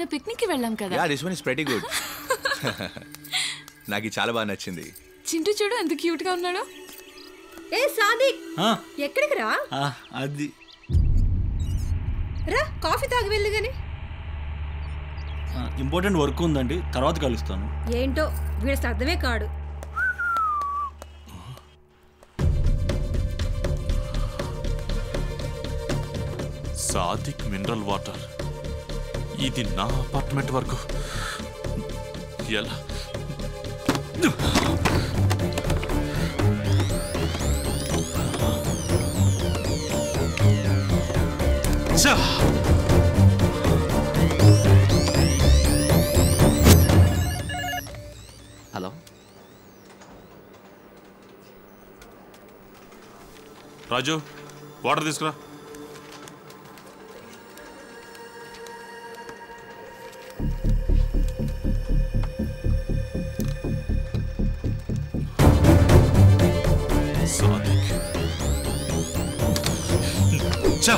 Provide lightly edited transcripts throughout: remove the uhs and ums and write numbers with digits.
మన పిక్నిక్ కి వెళ్ళాం కదా. Yeah this one is pretty good. నాకు చాలా బాగా నచ్చింది. చింటూ చూడు ఎంత క్యూట్ గా ఉన్నాడో. ఏ సాదిక్ ఎక్కడికి రా? అది రా కాఫీ తాగి వెళ్ళు గాని. ఇంపార్టెంట్ వర్క్ ఉందండి, తర్వాత కలుస్తాను. ఏంటో వీడి అర్థమే కాడు. సాదిక్ మినరల్ వాటర్, ఇది నా అపార్ట్మెంట్ వరకు ఎలా? హలో రాజు, వాటర్ తీసుకురా. సాదిక్ చా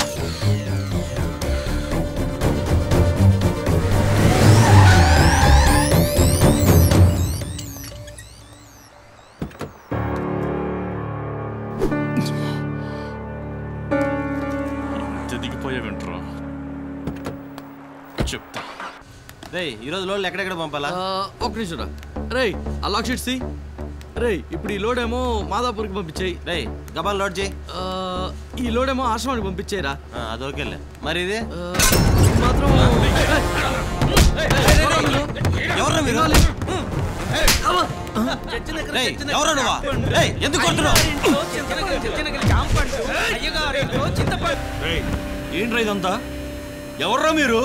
దిగిపోయావేంట్రా చెప్తా. రే ఈరోజు లోడ్లు ఎక్కడెక్కడ పంపాలా? ఒక నిమిషం రా. రే ఆ లాక్ షీట్ సి. రే ఇప్పుడు ఈ లోడ్ ఏమో మాదాపూర్కి పంపించేయి. రే గబాన్ లోడ్ చేయి. ఈ లోడ్ ఏమో ఆశ్రమానికి పంపించేయరా. అది ఓకేలే. మరి ఇది మాత్రం ఎవరు మీరు? ఎవరు నువ్వా? ఎందుకు కొడుతున్నావు? ఏంట్రా ఇదంతా? ఎవర్రా మీరు?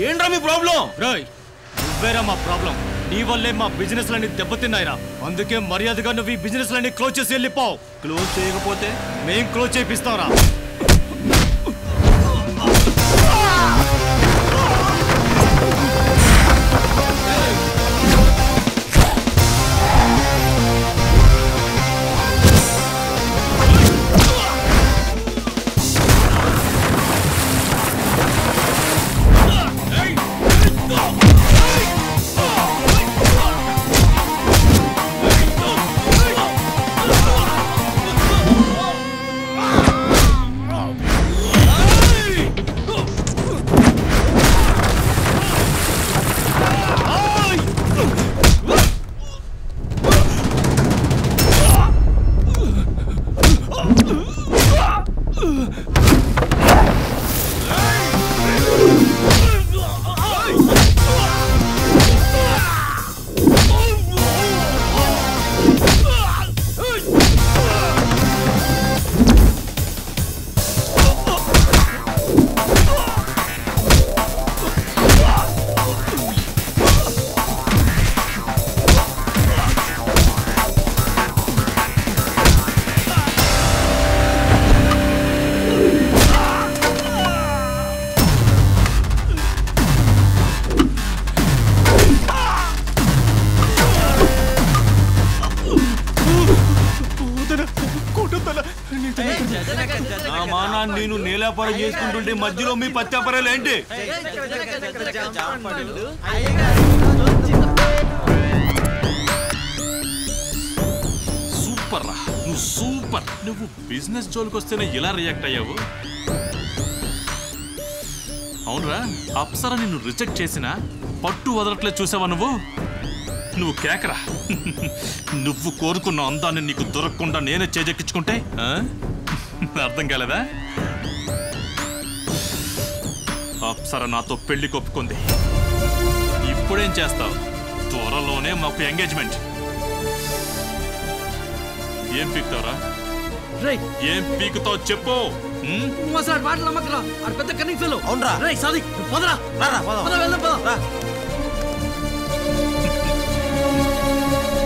ఏంట్రా మీ ప్రాబ్లం? నువ్వేరా మా ప్రాబ్లం. నీ వల్లే మా బిజినెస్ లన్నీ దెబ్బతిన్నాయిరా. అందుకే మర్యాదగా నువ్వు ఈ బిజినెస్ లన్నీ క్లోజ్ చేసి వెళ్ళిపోవు. క్లోజ్ చేయకపోతే మేం క్లోజ్ చేపిస్తాంరా. నేను నేలాపారం చేసుకుంటుంటే మధ్యలో మీ పత్యాపారాలు ఏంటి? సూపర్ రా, నువ్వు సూపర్. నువ్వు బిజినెస్ జోలికి వస్తేనే ఇలా రియాక్ట్ అయ్యావు. అవునరా, అప్సరా నిన్ను రిజెక్ట్ చేసినా పట్టు వదలట్లేదు. చూసావా నువ్వు కేకరా. నువ్వు కోరుకున్న అందాన్ని నీకు దొరకకుండా నేనే చేజెక్కించుకుంటే అర్థం కాలేదా? అప్సరా నాతో పెళ్లి కొప్పుకుంది. ఇప్పుడేం చేస్తావు? త్వరలోనే మాకు ఎంగేజ్మెంట్. ఏం పీకుతావురా? ఏం పీకుతావు చెప్పు. మాటలు నమ్మకరా. పెద్ద కన్నింగ్ ఫెలో. అవునరా? సాదిక్ పదరా. వెళ్దాం.